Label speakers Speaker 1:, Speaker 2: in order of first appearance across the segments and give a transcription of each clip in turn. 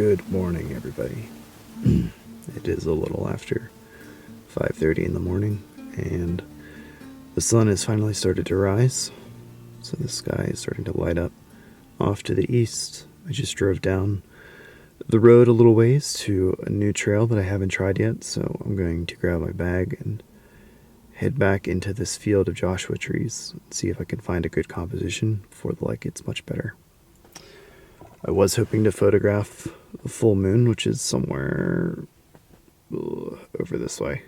Speaker 1: Good morning, everybody. It is a little after 5:30 in the morning, and the sun has finally started to rise, so the sky is starting to light up off to the east. I just drove down the road a little ways to a new trail that I haven't tried yet, so I'm going to grab my bag and head back into this field of Joshua trees and see if I can find a good composition before the light gets much better. I was hoping to photograph the full moon, which is somewhere over this way.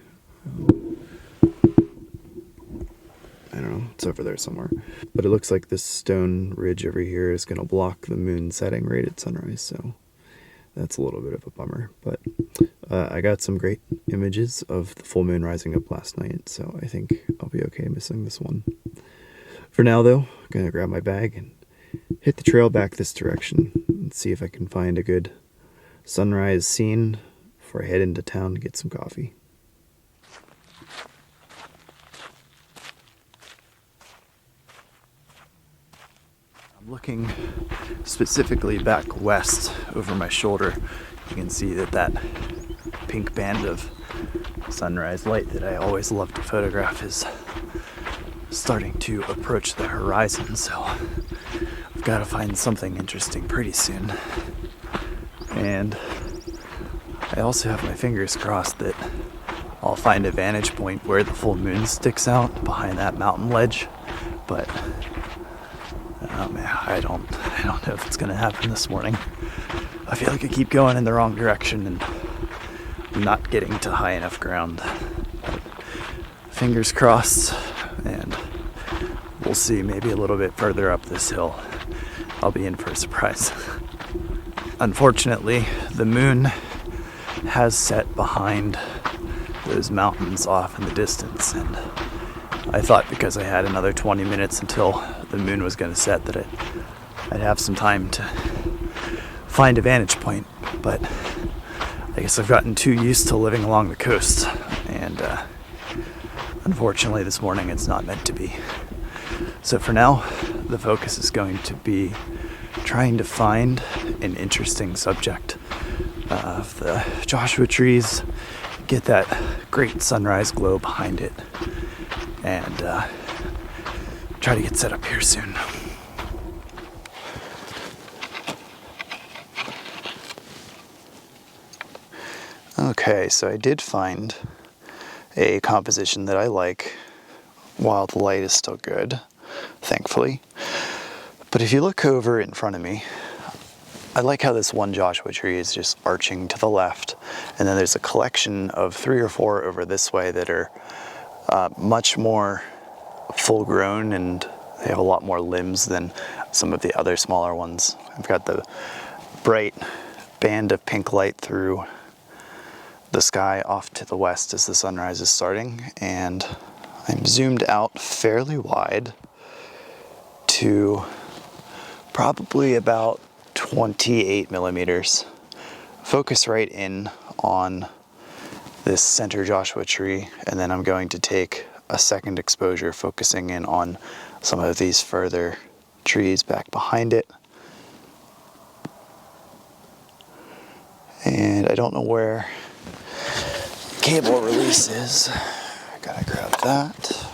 Speaker 1: I don't know, it's over there somewhere. But it looks like this stone ridge over here is going to block the moon setting right at sunrise, so that's a little bit of a bummer. But I got some great images of the full moon rising up last night, so I think I'll be okay missing this one. For now, though, I'm going to grab my bag and hit the trail back this direction and see if I can find a good sunrise scene before I head into town to get some coffee. I'm looking specifically back west over my shoulder. You can see that pink band of sunrise light that I always love to photograph is starting to approach the horizon, so I've got to find something interesting pretty soon. And I also have my fingers crossed that I'll find a vantage point where the full moon sticks out behind that mountain ledge, but I don't know if it's gonna happen this morning. I feel like I keep going in the wrong direction and I'm not getting to high enough ground. But fingers crossed, and we'll see. Maybe a little bit further up this hill I'll be in for a surprise. Unfortunately, the moon has set behind those mountains off in the distance, and I thought because I had another 20 minutes until the moon was going to set that I'd have some time to find a vantage point, but I guess I've gotten too used to living along the coast, and unfortunately this morning it's not meant to be. So for now, the focus is going to be trying to find an interesting subject of the Joshua trees, get that great sunrise glow behind it, and try to get set up here soon. Okay, so I did find a composition that I like while the light is still good, thankfully. But if you look over in front of me, I like how this one Joshua tree is just arching to the left, and then there's a collection of 3 or 4 over this way that are much more full grown, and they have a lot more limbs than some of the other smaller ones. I've got the bright band of pink light through the sky off to the west as the sunrise is starting, and I'm zoomed out fairly wide to probably about 28 millimeters. Focus right in on this center Joshua tree, and then I'm going to take a second exposure focusing in on some of these further trees back behind it. And I don't know where cable release is. I gotta grab that.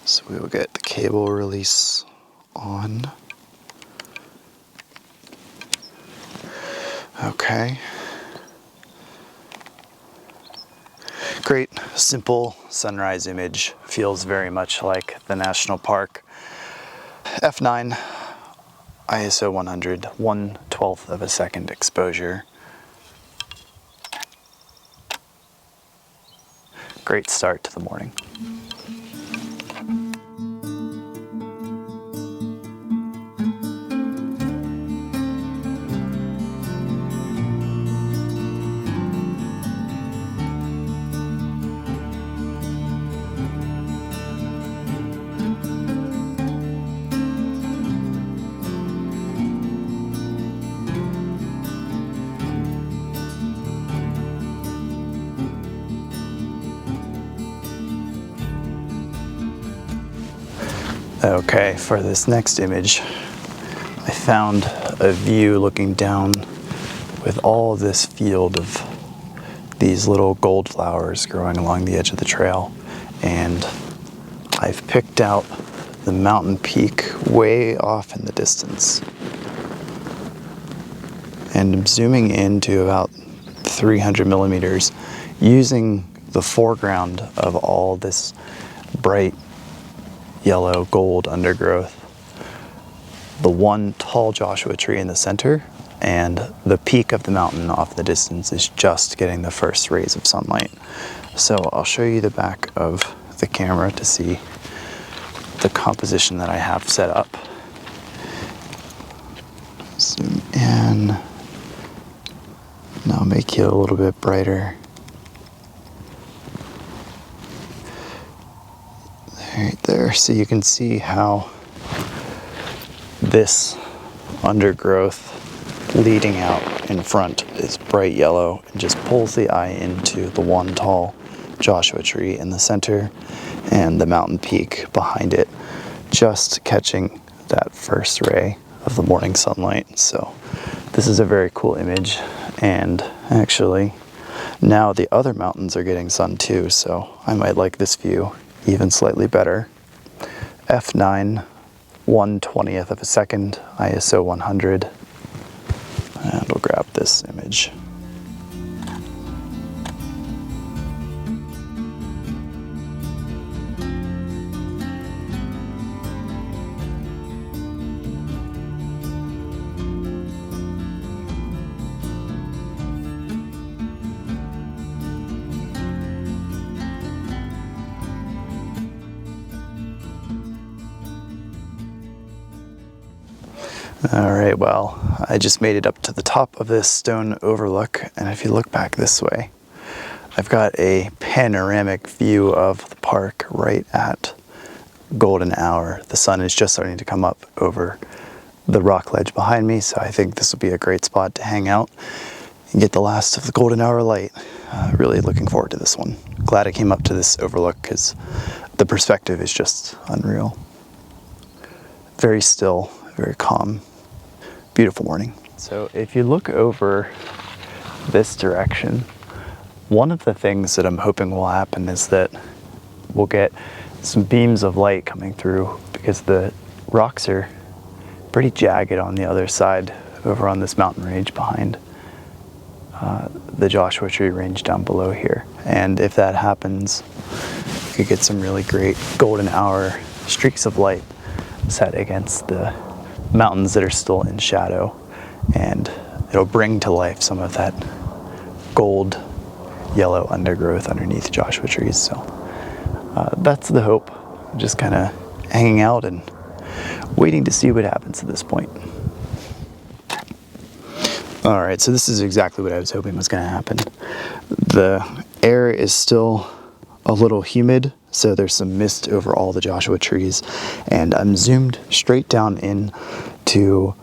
Speaker 1: So we will get the cable release on. Okay. Great, simple sunrise image. Feels very much like the national park. F9, ISO 100, 1/12 of a second exposure. Great start to the morning. Okay, for this next image, I I found a view looking down with all this field of these little gold flowers growing along the edge of the trail, and I've picked out the mountain peak way off in the distance. And I'm zooming into about 300 millimeters using the foreground of all this bright yellow gold undergrowth, the one tall Joshua tree in the center, and the peak of the mountain off in the distance is just getting the first rays of sunlight. So I'll show you the back of the camera to see the composition that I have set up. Zoom in. Now make it a little bit brighter. Right there, so you can see how this undergrowth leading out in front is bright yellow and just pulls the eye into the one tall Joshua tree in the center and the mountain peak behind it, just catching that first ray of the morning sunlight. So this is a very cool image, and actually now the other mountains are getting sun too, so I might like this view even slightly better. F9, 1/20th of a second, ISO 100, and we'll grab this image. All right, well, I just made it up to the top of this stone overlook, and if you look back this way, I've got a panoramic view of the park right at golden hour. The sun is just starting to come up over the rock ledge behind me, so I think this will be a great spot to hang out and get the last of the golden hour light. Really looking forward to this one. Glad I came up to this overlook because the perspective is just unreal. Very still, very calm. Beautiful morning. So if you look over this direction, one of the things that I'm hoping will happen is that we'll get some beams of light coming through, because the rocks are pretty jagged on the other side over on this mountain range behind the Joshua Tree range down below here. And if that happens, you could get some really great golden hour streaks of light set against the mountains that are still in shadow, and it'll bring to life some of that gold yellow undergrowth underneath Joshua trees. So that's the hope. Just kind of hanging out and waiting to see what happens at this point. All right, so this is exactly what I was hoping was going to happen. The air is still a little humid, so there's some mist over all the Joshua trees, and I'm zoomed straight down in to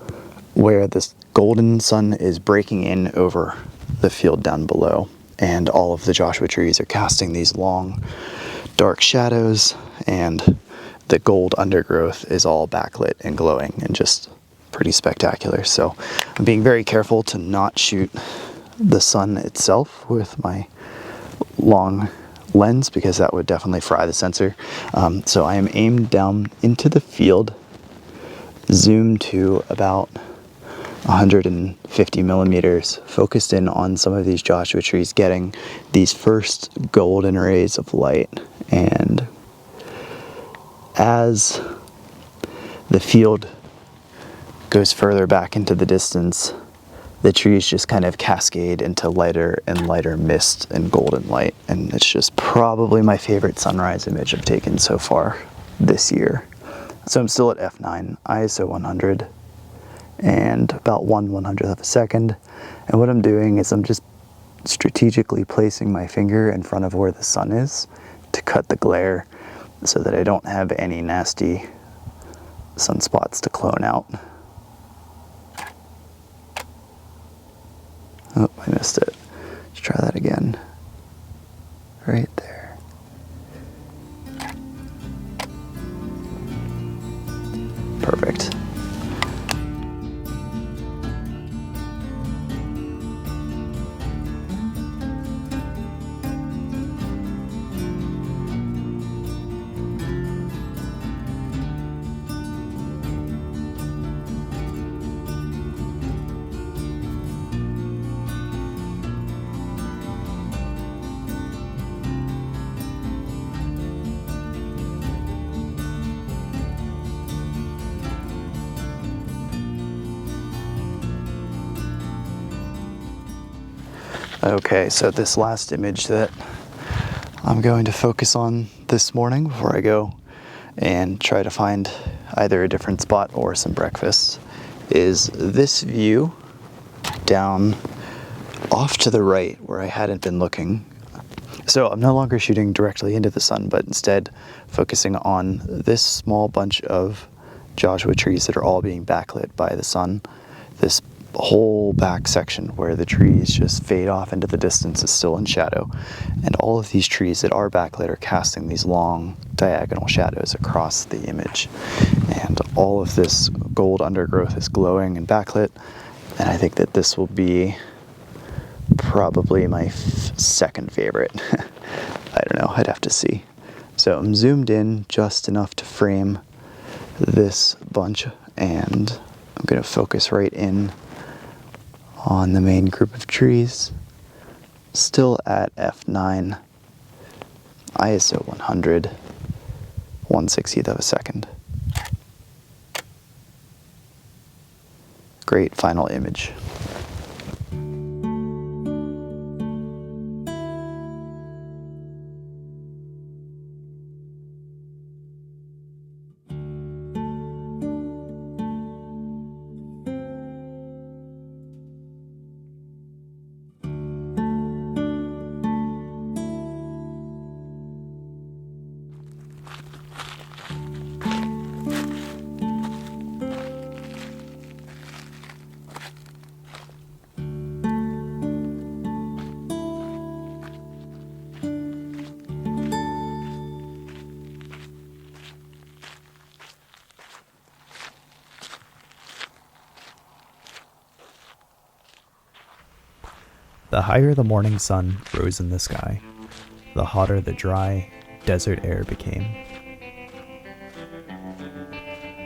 Speaker 1: where this golden sun is breaking in over the field down below, and all of the Joshua trees are casting these long dark shadows, and the gold undergrowth is all backlit and glowing and just pretty spectacular. So I'm being very careful to not shoot the sun itself with my long lens, because that would definitely fry the sensor. So I am aimed down into the field, zoomed to about 150 millimeters, focused in on some of these Joshua trees, getting these first golden rays of light. And as the field goes further back into the distance, the trees just kind of cascade into lighter and lighter mist and golden light. And it's just probably my favorite sunrise image I've taken so far this year. So I'm still at f9, ISO 100, and about 1/100th of a second. And what I'm doing is I'm just strategically placing my finger in front of where the sun is to cut the glare so that I don't have any nasty sunspots to clone out. Oh, I missed it. Let's try that again. Right there. Perfect. Okay, so this last image that I'm going to focus on this morning before I go and try to find either a different spot or some breakfast is this view down off to the right where I hadn't been looking. So I'm no longer shooting directly into the sun, but instead focusing on this small bunch of Joshua trees that are all being backlit by the sun. This whole back section where the trees just fade off into the distance is still in shadow. And all of these trees that are backlit are casting these long diagonal shadows across the image. And all of this gold undergrowth is glowing and backlit. And I think that this will be probably my second favorite. I don't know, I'd have to see. So I'm zoomed in just enough to frame this bunch, and I'm going to focus right in on the main group of trees, still at f9, ISO 100, 1/60th of a second. Great final image.
Speaker 2: The higher the morning sun rose in the sky, the hotter the dry, desert air became.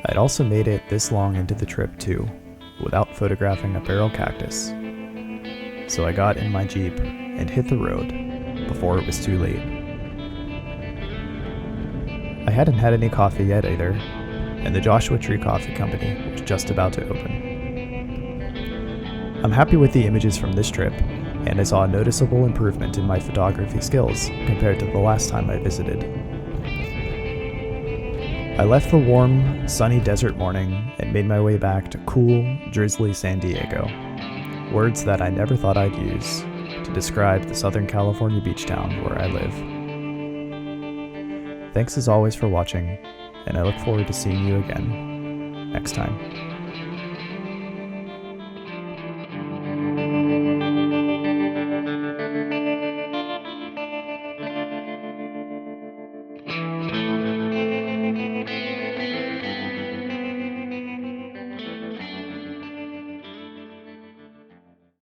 Speaker 2: I'd also made it this long into the trip too, without photographing a barrel cactus. So I got in my Jeep and hit the road before it was too late. I hadn't had any coffee yet either, and the Joshua Tree Coffee Company was just about to open. I'm happy with the images from this trip, and I saw a noticeable improvement in my photography skills compared to the last time I visited. I left the warm, sunny desert morning and made my way back to cool, drizzly San Diego, words that I never thought I'd use to describe the Southern California beach town where I live. Thanks as always for watching, and I look forward to seeing you again next time.